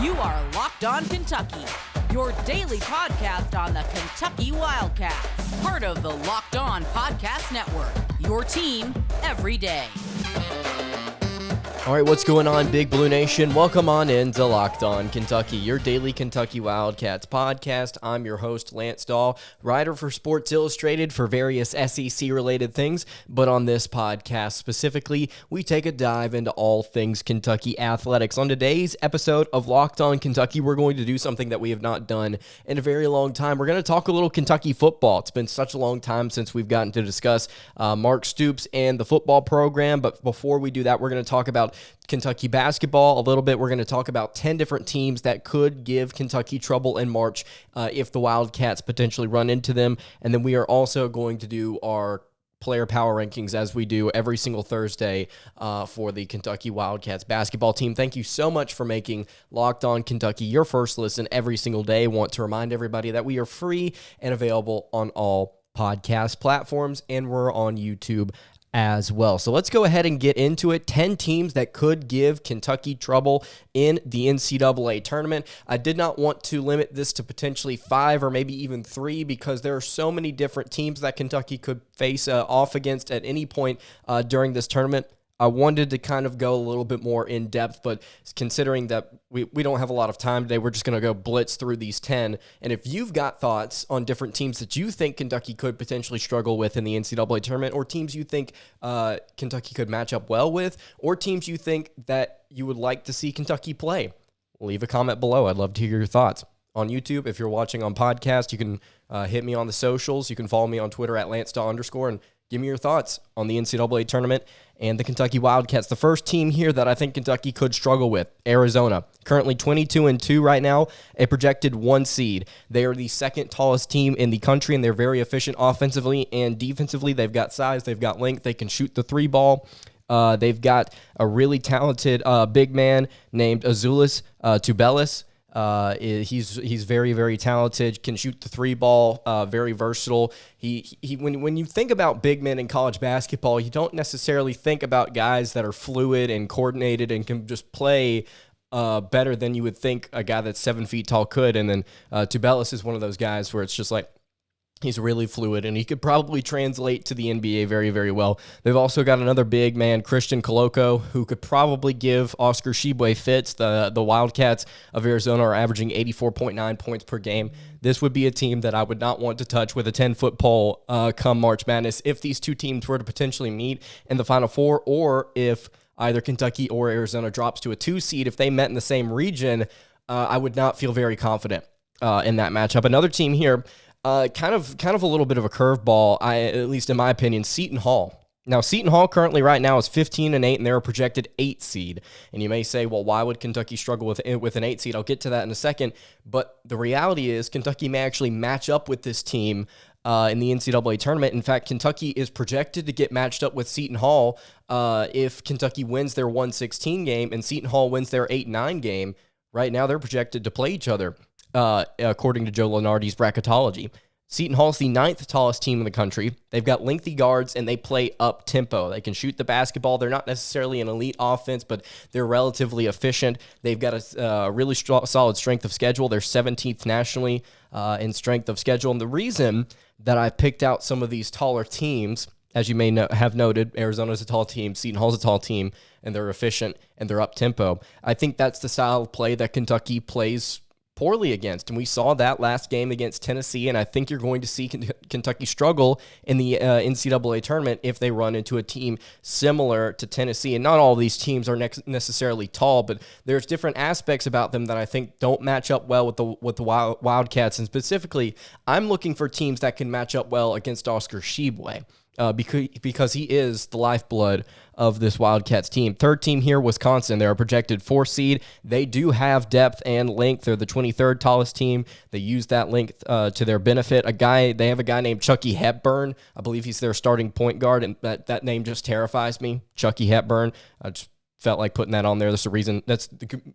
You are Locked On Kentucky, your daily podcast on the Kentucky Wildcats. Part of the Locked On Podcast Network, your team every day. All right, what's going on, Big Blue Nation? Welcome on into Locked On Kentucky, your daily Kentucky Wildcats podcast. I'm your host, Lance Dawe, writer for Sports Illustrated for various SEC-related things. But on this podcast specifically, we take a dive into all things Kentucky athletics. On today's episode of Locked On Kentucky, we're going to do something that we have not done in a very long time. We're going to talk a little Kentucky football. It's been such a long time since we've gotten to discuss Mark Stoops and the football program. But before we do that, we're going to talk about Kentucky basketball a little bit. We're going to talk about 10 different teams that could give Kentucky trouble in March if the Wildcats potentially run into them. And then we are also going to do our player power rankings as we do every single Thursday for the Kentucky Wildcats basketball team. Thank you so much for making Locked On Kentucky your first listen every single day. I want to remind everybody that we are free and available on all podcast platforms, and we're on YouTube as well. So let's go ahead and get into it. 10 teams that could give Kentucky trouble in the NCAA tournament. I did not want to limit this to potentially 5 or maybe even 3 because there are so many different teams that Kentucky could face off against at any point during this tournament. I wanted to kind of go a little bit more in depth, but considering that we don't have a lot of time today, we're just going to go blitz through these 10. And if you've got thoughts on different teams that you think Kentucky could potentially struggle with in the NCAA tournament, or teams you think Kentucky could match up well with, or teams you think that you would like to see Kentucky play, leave a comment below. I'd love to hear your thoughts. On YouTube, if you're watching on podcast, you can hit me on the socials. You can follow me on Twitter at @LanceDaw_ and give me your thoughts on the NCAA tournament and the Kentucky Wildcats. The first team here that I think Kentucky could struggle with, Arizona. Currently 22-2 right now, a projected 1 seed. They are the second tallest team in the country, and they're very efficient offensively and defensively. They've got size, they've got length, they can shoot the 3 ball. They've got a really talented big man named Azuolas Tubelis. He's very, very talented, can shoot the 3 ball, very versatile. When you think about big men in college basketball, you don't necessarily think about guys that are fluid and coordinated and can just play better than you would think a guy that's 7 feet tall could. And then Tubelis is one of those guys where it's just like, he's really fluid, and he could probably translate to the NBA very, very well. They've also got another big man, Christian Koloko, who could probably give Oscar Tshiebwe fits. The Wildcats of Arizona are averaging 84.9 points per game. This would be a team that I would not want to touch with a 10-foot pole come March Madness if these two teams were to potentially meet in the Final Four, or if either Kentucky or Arizona drops to a 2 seed. If they met in the same region, I would not feel very confident in that matchup. Another team here, kind of a little bit of a curveball, at least in my opinion, Seton Hall. Now, Seton Hall currently right now is 15-8, and they're a projected 8 seed. And you may say, well, why would Kentucky struggle with an 8 seed? I'll get to that in a second. But the reality is Kentucky may actually match up with this team in the NCAA tournament. In fact, Kentucky is projected to get matched up with Seton Hall if Kentucky wins their 1-16 game and Seton Hall wins their 8-9 game. Right now, they're projected to play each other. According to Joe Lunardi's bracketology. Seton Hall's the 9th tallest team in the country. They've got lengthy guards, and they play up-tempo. They can shoot the basketball. They're not necessarily an elite offense, but they're relatively efficient. They've got a really solid strength of schedule. They're 17th nationally in strength of schedule. And the reason that I picked out some of these taller teams, as you may have noted, Arizona's a tall team, Seton Hall's a tall team, and they're efficient, and they're up-tempo. I think that's the style of play that Kentucky plays poorly against, and we saw that last game against Tennessee, and I think you're going to see Kentucky struggle in the NCAA tournament if they run into a team similar to Tennessee. And not all of these teams are necessarily tall, but there's different aspects about them that I think don't match up well with the Wildcats, and specifically, I'm looking for teams that can match up well against Oscar Tshiebwe. Because he is the lifeblood of this Wildcats team. Third team here, Wisconsin. They're a projected 4 seed. They do have depth and length. They're the 23rd tallest team. They use that length to their benefit. They have a guy named Chucky Hepburn. I believe he's their starting point guard, and that name just terrifies me. Chucky Hepburn. I just felt like putting that on there. That's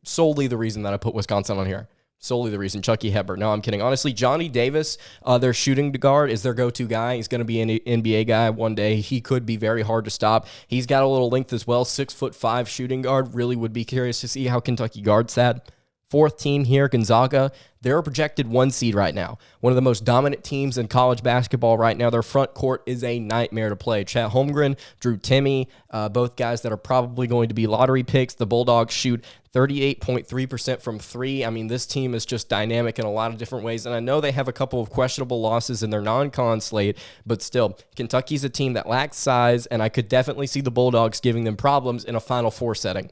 solely the reason that I put Wisconsin on here. Solely the reason. Chucky Hepburn. No, I'm kidding. Honestly, Johnny Davis, their shooting guard, is their go-to guy. He's going to be an NBA guy one day. He could be very hard to stop. He's got a little length as well. 6'5" shooting guard. Really would be curious to see how Kentucky guards that. Fourth team here, Gonzaga. They're a projected 1 seed right now. One of the most dominant teams in college basketball right now. Their front court is a nightmare to play. Chet Holmgren, Drew Timme, both guys that are probably going to be lottery picks. The Bulldogs shoot 38.3% from three. I mean, this team is just dynamic in a lot of different ways. And I know they have a couple of questionable losses in their non-con slate, but still, Kentucky's a team that lacks size, and I could definitely see the Bulldogs giving them problems in a Final Four setting.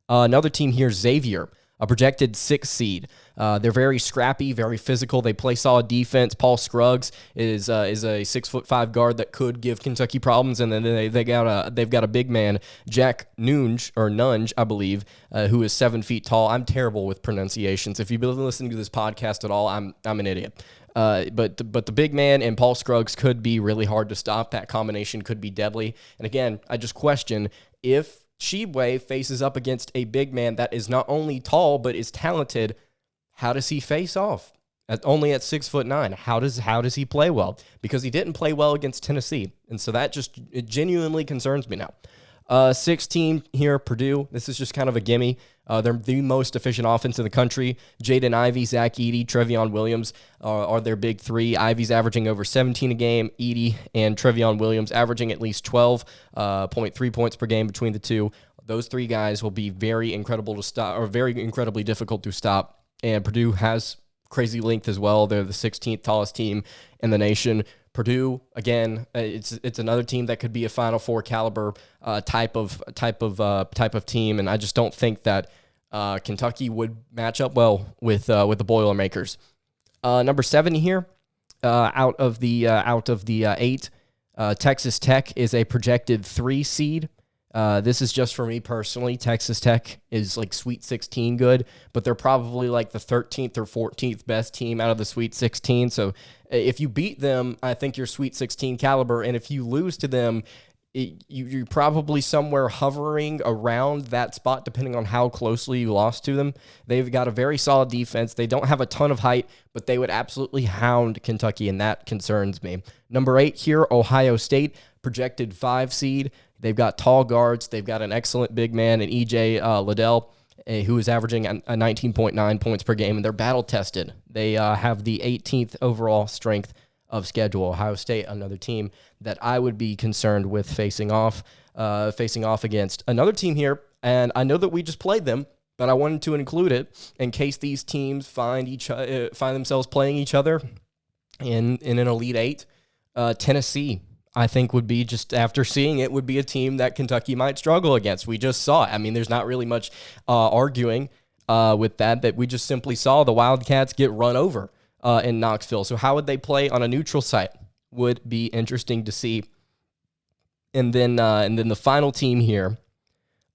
Another team here, Xavier, a projected 6 seed. They're very scrappy, very physical. They play solid defense. Paul Scruggs is a 6'5" guard that could give Kentucky problems, and then they've got a big man, Jack Nunge, I believe, who is 7 feet tall. I'm terrible with pronunciations. If you've been listening to this podcast at all, I'm an idiot. But the big man and Paul Scruggs could be really hard to stop. That combination could be deadly. And again, I just question if Shibwe faces up against a big man that is not only tall but is talented, how does he face off? Only at 6'9". How does he play well? Because he didn't play well against Tennessee, and so it genuinely concerns me now. Sixth team here, Purdue. This is just kind of a gimme. They're the most efficient offense in the country. Jaden Ivey, Zach Edey, Trevion Williams are their big three. Ivey's averaging over 17 a game. Edey and Trevion Williams averaging at least 12.3 points per game between the two. Those three guys will be very incredible to stop, or very incredibly difficult to stop. And Purdue has crazy length as well. They're the 16th tallest team in the nation. Purdue, again, it's another team that could be a Final Four caliber type of team, and I just don't think that Kentucky would match up well with the Boilermakers. Number 7 here, out of the 8, Texas Tech is a projected 3 seed. This is just for me personally. Texas Tech is like Sweet 16 good, but they're probably like the 13th or 14th best team out of the Sweet 16. So if you beat them, I think you're Sweet 16 caliber. And if you lose to them, you're probably somewhere hovering around that spot, depending on how closely you lost to them. They've got a very solid defense. They don't have a ton of height, but they would absolutely hound Kentucky, and that concerns me. Number 8 here, Ohio State, projected 5 seed. They've got tall guards. They've got an excellent big man in E.J. Liddell, who is averaging a 19.9 points per game, and they're battle-tested. They have the 18th overall strength of schedule. Ohio State, another team that I would be concerned with facing off against. Another team here, and I know that we just played them, but I wanted to include it in case these teams find themselves playing each other in an Elite Eight. Tennessee, I think, would be, just after seeing it, would be a team that Kentucky might struggle against. We just saw it. I mean, there's not really much arguing with that we just simply saw the Wildcats get run over in Knoxville. So how would they play on a neutral site? Would be interesting to see. And then the final team here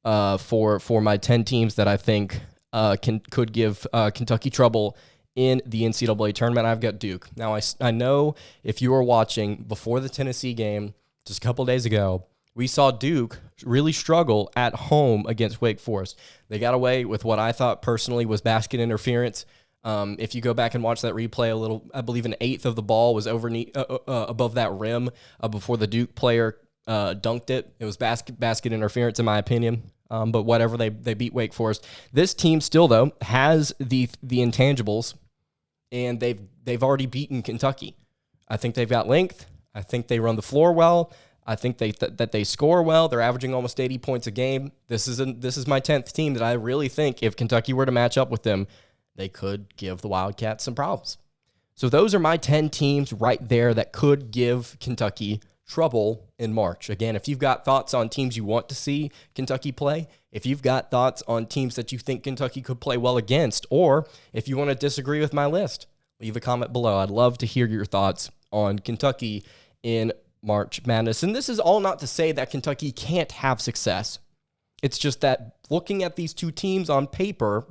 for my 10 teams that I think could give Kentucky trouble in the NCAA tournament, I've got Duke. Now, I know if you were watching before the Tennessee game just a couple days ago, we saw Duke really struggle at home against Wake Forest. They got away with what I thought personally was basket interference. If you go back and watch that replay a little, I believe an eighth of the ball was above that rim before the Duke player dunked it. It was basket interference, in my opinion. But whatever, they beat Wake Forest. This team still, though, has the intangibles, and they've already beaten Kentucky. I think they've got length. I think they run the floor well. I think that they score well. They're averaging almost 80 points a game. This is my 10th team that I really think, if Kentucky were to match up with them, they could give the Wildcats some problems. So those are my 10 teams right there that could give Kentucky trouble in March. Again, if you've got thoughts on teams you want to see Kentucky play, if you've got thoughts on teams that you think Kentucky could play well against, or if you want to disagree with my list, leave a comment below. I'd love to hear your thoughts on Kentucky in March Madness. And this is all not to say that Kentucky can't have success. It's just that looking at these two teams on paper,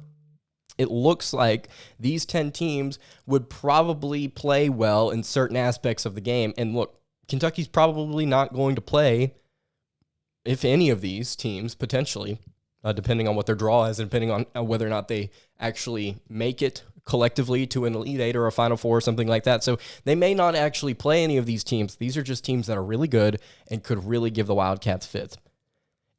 it looks like these 10 teams would probably play well in certain aspects of the game. And look, Kentucky's probably not going to play, if any of these teams, potentially, depending on what their draw is and depending on whether or not they actually make it collectively to an Elite Eight or a Final Four or something like that. So they may not actually play any of these teams. These are just teams that are really good and could really give the Wildcats fits.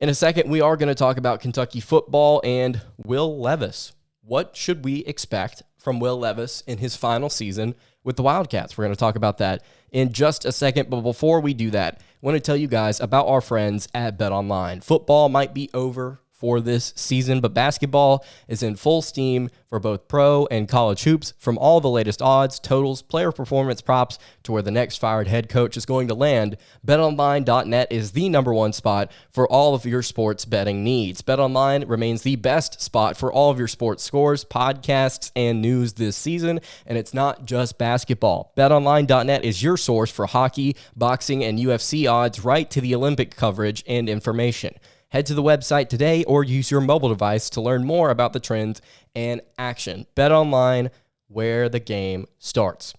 In a second, we are going to talk about Kentucky football and Will Levis. what should we expect from Will Levis in his final season with the Wildcats? We're going to talk about that in just a second, but before we do that, I want to tell you guys about our friends at BetOnline. Football might be over for this season, but basketball is in full steam for both pro and college hoops. From all the latest odds, totals, player performance props to where the next fired head coach is going to land, betonline.net is the number one spot for all of your sports betting needs. BetOnline remains the best spot for all of your sports scores, podcasts, and news this season, and it's not just basketball. BetOnline.net is your source for hockey, boxing, and UFC odds right to the Olympic coverage and information. Head to the website today or use your mobile device to learn more about the trends and action. BetOnline, where the game starts.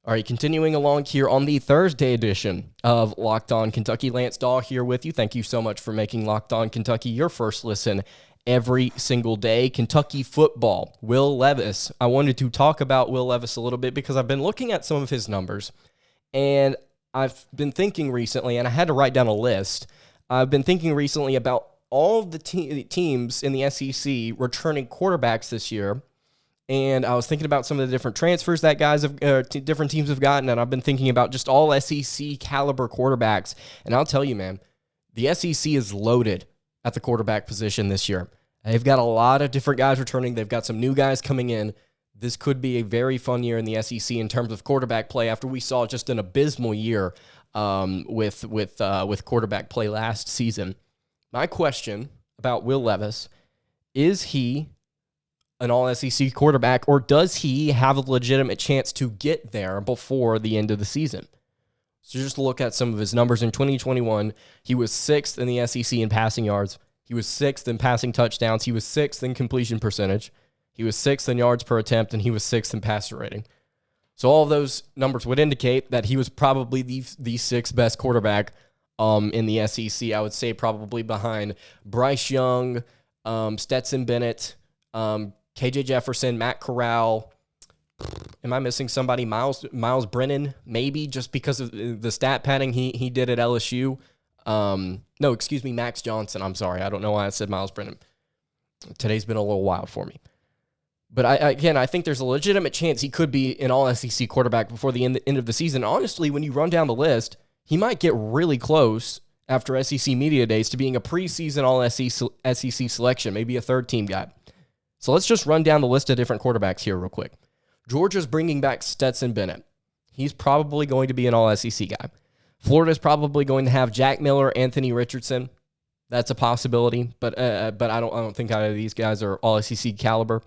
All right, continuing along here on the Thursday edition of Locked On Kentucky. Lance Dawe here with you. Thank you so much for making Locked On Kentucky your first listen every single day. Kentucky football, Will Levis. I wanted to talk about Will Levis a little bit because I've been looking at some of his numbers, and I've been thinking recently, and I had to write down a list. I've been thinking recently about all of the teams in the SEC returning quarterbacks this year, and I was thinking about some of the different transfers that different teams have gotten, and I've been thinking about just all SEC caliber quarterbacks, and I'll tell you, man, the SEC is loaded at the quarterback position this year. They've got a lot of different guys returning. They've got some new guys coming in. This could be a very fun year in the SEC in terms of quarterback play after we saw just an abysmal year with quarterback play last season. My question about Will Levis, is he an all-SEC quarterback, or does he have a legitimate chance to get there before the end of the season? So just look at some of his numbers. In 2021, he was 6th in the SEC in passing yards. He was 6th in passing touchdowns. He was 6th in completion percentage. He was 6th in yards per attempt, and he was 6th in passer rating. So all of those numbers would indicate that he was probably the 6th best quarterback in the SEC. I would say probably behind Bryce Young, Stetson Bennett, KJ Jefferson, Matt Corral. Am I missing somebody? Miles Brennan, maybe, just because of the stat padding he did at LSU. No, excuse me, Max Johnson. I'm sorry. I don't know why I said Miles Brennan. Today's been a little wild for me. But I think there's a legitimate chance he could be an all-SEC quarterback before the end of the season. Honestly, when you run down the list, he might get really close after SEC Media Days to being a preseason all-SEC selection, maybe a third-team guy. So let's just run down the list of different quarterbacks here real quick. Georgia's bringing back Stetson Bennett. He's probably going to be an all-SEC guy. Florida's probably going to have Jack Miller, Anthony Richardson. That's a possibility, but I don't think either of these guys are all-SEC caliber.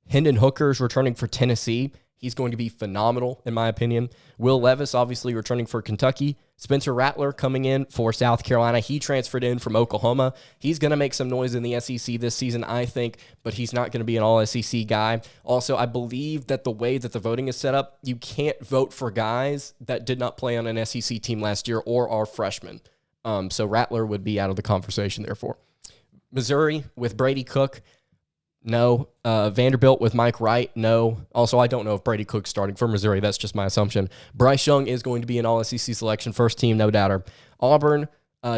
Hendon Hooker's returning for Tennessee. He's going to be phenomenal, in my opinion. Will Levis, obviously, returning for Kentucky. Spencer Rattler coming in for South Carolina. He transferred in from Oklahoma. He's going to make some noise in the SEC this season, I think, but he's not going to be an all-SEC guy. Also, I believe that the way that the voting is set up, you can't vote for guys that did not play on an SEC team last year or are freshmen. So Rattler would be out of the conversation, therefore. Missouri with Brady Cook. No. Vanderbilt with Mike Wright. No. Also, I don't know if Brady Cook's starting for Missouri. That's just my assumption. Bryce Young is going to be an all-SEC selection, first team, no doubter. Auburn,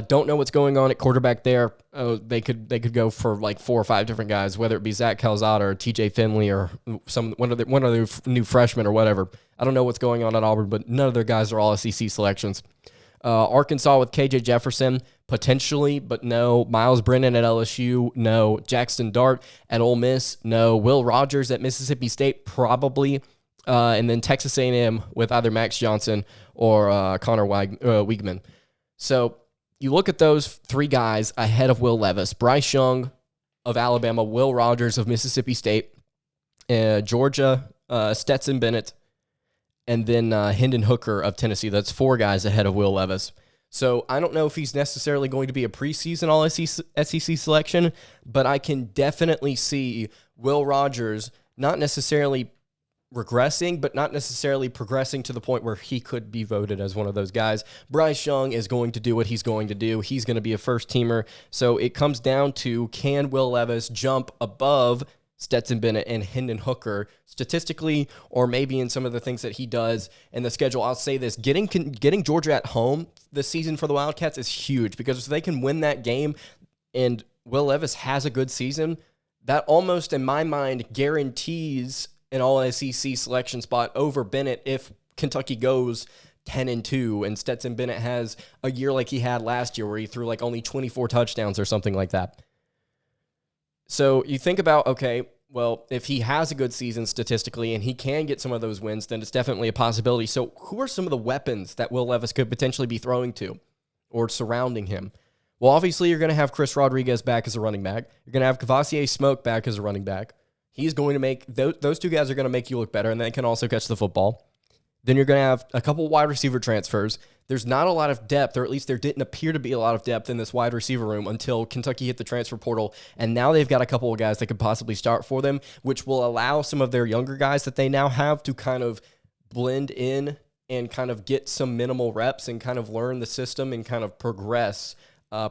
don't know what's going on at quarterback there. They could go for like 4 or 5 different guys, whether it be Zach Calzada or TJ Finley or one of the new freshmen or whatever. I don't know what's going on at Auburn, but none of their guys are all-SEC selections. Arkansas with KJ Jefferson, potentially, but no. Miles Brennan at LSU, no. Jackson Dart at Ole Miss, no. Will Rogers at Mississippi State, probably. And then Texas A&M with either Max Johnson or Connor Weigman. So you look at those 3 guys ahead of Will Levis. Bryce Young of Alabama, Will Rogers of Mississippi State, Georgia, Stetson Bennett, and then Hendon Hooker of Tennessee. That's 4 guys ahead of Will Levis. So I don't know if he's necessarily going to be a preseason all-SEC selection, but I can definitely see Will Rogers not necessarily regressing, but not necessarily progressing to the point where he could be voted as one of those guys. Bryce Young is going to do what he's going to do. He's going to be a first-teamer. So it comes down to, can Will Levis jump above Stetson Bennett and Hendon Hooker statistically, or maybe in some of the things that he does in the schedule? I'll say this, getting Georgia at home this season for the Wildcats is huge, because if they can win that game and Will Levis has a good season, that almost, in my mind, guarantees an all-SEC selection spot over Bennett if Kentucky goes 10-2 and Stetson Bennett has a year like he had last year where he threw like only 24 touchdowns or something like that. So you think about, okay, well, if he has a good season statistically and he can get some of those wins, then it's definitely a possibility. So who are some of the weapons that Will Levis could potentially be throwing to or surrounding him? Well, obviously, you're going to have Chris Rodriguez back as a running back. You're going to have Cavassier Smoke back as a running back. He's going to make, those two guys are going to make you look better, and they can also catch the football. Then you're going to have a couple wide receiver transfers. There's not a lot of depth, or at least there didn't appear to be a lot of depth in this wide receiver room until Kentucky hit the transfer portal, and now they've got a couple of guys that could possibly start for them, which will allow some of their younger guys that they now have to kind of blend in and kind of get some minimal reps and kind of learn the system and kind of progress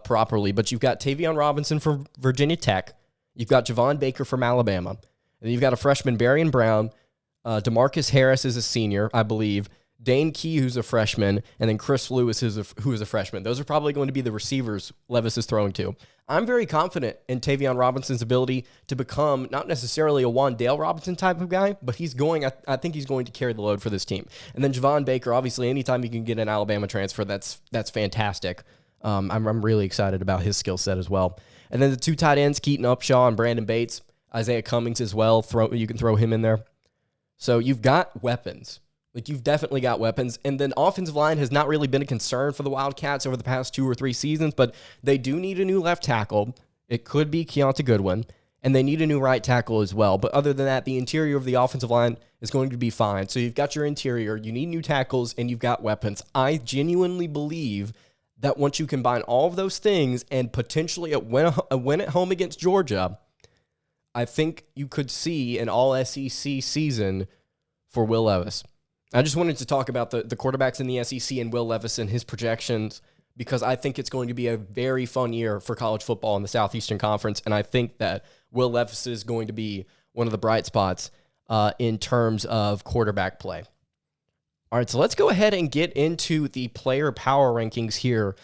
properly. But you've got Tavion Robinson from Virginia Tech. You've got Javon Baker from Alabama. And then you've got a freshman, Barian Brown. DeMarcus Harris is a senior, I believe. Dane Key, who's a freshman. And then Chris Lewis, who is a freshman. Those are probably going to be the receivers Levis is throwing to. I'm very confident in Tavion Robinson's ability to become not necessarily a Wan'Dale Robinson type of guy, but I think he's going to carry the load for this team. And then Javon Baker, obviously, anytime you can get an Alabama transfer, that's fantastic. I'm really excited about his skill set as well. And then the two tight ends, Keaton Upshaw and Brandon Bates, Isaiah Cummings as well. You can throw him in there. So you've got weapons. Like, you've definitely got weapons. And then offensive line has not really been a concern for the Wildcats over the past 2 or 3 seasons, but they do need a new left tackle. It could be Keonta Goodwin. And they need a new right tackle as well. But other than that, the interior of the offensive line is going to be fine. So you've got your interior, you need new tackles, and you've got weapons. I genuinely believe that once you combine all of those things and potentially a win at home against Georgia, I think you could see an all-SEC season for Will Levis. I just wanted to talk about the quarterbacks in the SEC and Will Levis and his projections because I think it's going to be a very fun year for college football in the Southeastern Conference, and I think that Will Levis is going to be one of the bright spots in terms of quarterback play. All right, so let's go ahead and get into the player power rankings here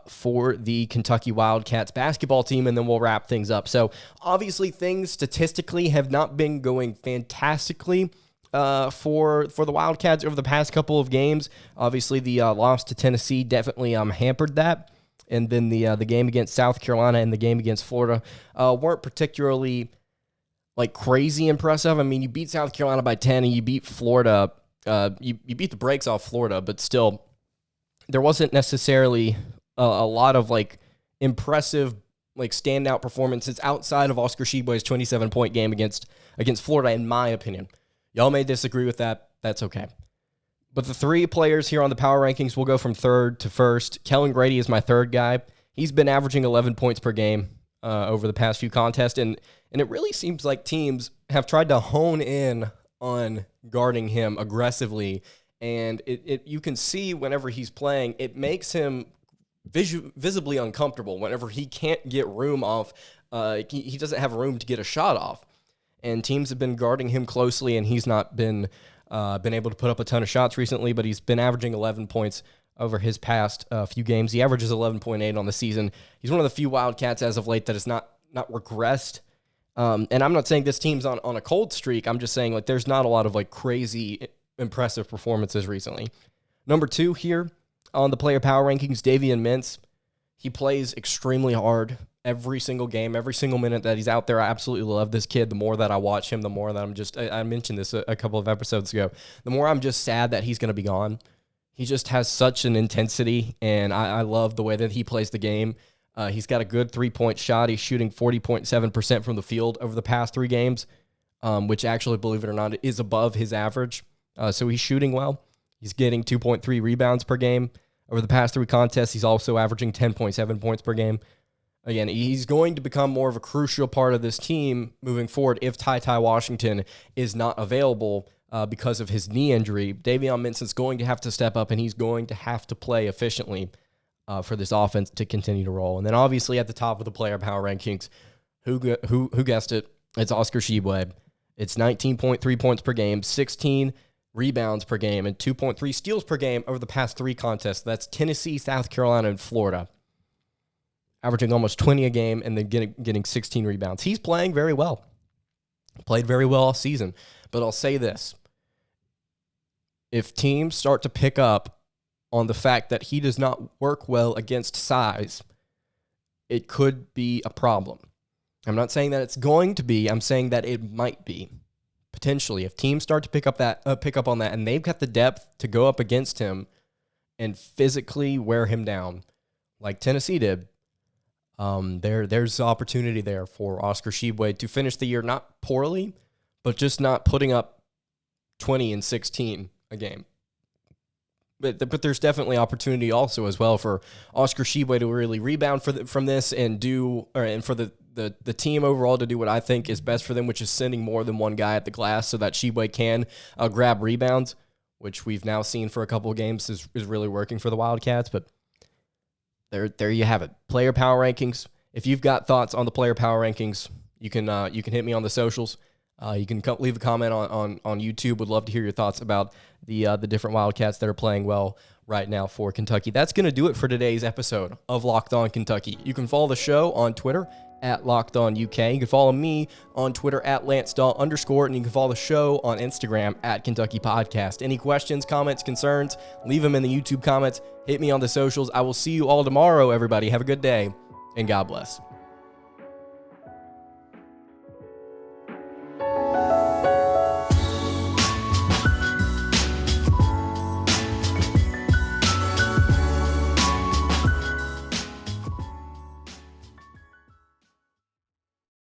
for the Kentucky Wildcats basketball team, and then we'll wrap things up. So obviously things statistically have not been going fantastically for the Wildcats over the past couple of games. Obviously the loss to Tennessee definitely hampered that. And then the game against South Carolina and the game against Florida weren't particularly like crazy impressive. I mean, you beat South Carolina by 10 and you beat Florida. You beat the brakes off Florida, but still, there wasn't necessarily a lot of like impressive, like standout performances outside of Oscar Tshiebwe's 27-point game against Florida, in my opinion. Y'all may disagree with that. That's okay. But the 3 players here on the power rankings will go from third to first. Kellen Grady is my third guy. He's been averaging 11 points per game over the past few contests, and it really seems like teams have tried to hone in on guarding him aggressively, and you can see whenever he's playing, it makes him visibly uncomfortable whenever he can't get room off. He doesn't have room to get a shot off, and teams have been guarding him closely, and he's not been able to put up a ton of shots recently, but he's been averaging 11 points over his past few games. He averages 11.8 on the season. He's one of the few Wildcats as of late that has not regressed. And I'm not saying this team's on a cold streak. I'm just saying like there's not a lot of like crazy impressive performances recently. Number 2 here on the player power rankings, Davian Mintz. He plays extremely hard every single game, every single minute that he's out there. I absolutely love this kid. The more that I watch him, the more that I mentioned this a couple of episodes ago, the more I'm just sad that he's going to be gone. He just has such an intensity, and I love the way that he plays the game. He's got a good 3-point shot. He's shooting 40.7% from the field over the past 3 games, which actually, believe it or not, is above his average. So he's shooting well. He's getting 2.3 rebounds per game. Over the past 3 contests, he's also averaging 10.7 points per game. Again, he's going to become more of a crucial part of this team moving forward if Ty Washington is not available because of his knee injury. Davion Minson's going to have to step up, and he's going to have to play efficiently for this offense to continue to roll. And then obviously at the top of the player power rankings, who guessed it? It's Oscar Tshiebwe. It's 19.3 points per game, 16 rebounds per game, and 2.3 steals per game over the past 3 contests. That's Tennessee, South Carolina, and Florida. averaging almost 20 a game and then getting 16 rebounds. He's playing very well. Played very well all season. But I'll say this. If teams start to pick up on the fact that he does not work well against size, it could be a problem. I'm not saying that it's going to be. I'm saying that it might be. Potentially, if teams start to pick up on that, and they've got the depth to go up against him and physically wear him down, like Tennessee did, there's opportunity there for Oscar Tshiebwe to finish the year not poorly, but just not putting up 20 and 16 a game. But there's definitely opportunity also as well for Oscar Tshiebwe to really rebound from this and for the team overall to do what I think is best for them, which is sending more than one guy at the glass so that Tshiebwe can grab rebounds, which we've now seen for a couple of games is really working for the Wildcats. But there you have it. Player power rankings. If you've got thoughts on the player power rankings, you can hit me on the socials. You can leave a comment on YouTube. Would love to hear your thoughts about the different Wildcats that are playing well right now for Kentucky. That's going to do it for today's episode of Locked On Kentucky. You can follow the show on Twitter at Locked On UK. You can follow me on Twitter at LanceDawe_, and you can follow the show on Instagram at Kentucky Podcast. Any questions, comments, concerns, leave them in the YouTube comments. Hit me on the socials. I will see you all tomorrow, everybody. Have a good day, and God bless.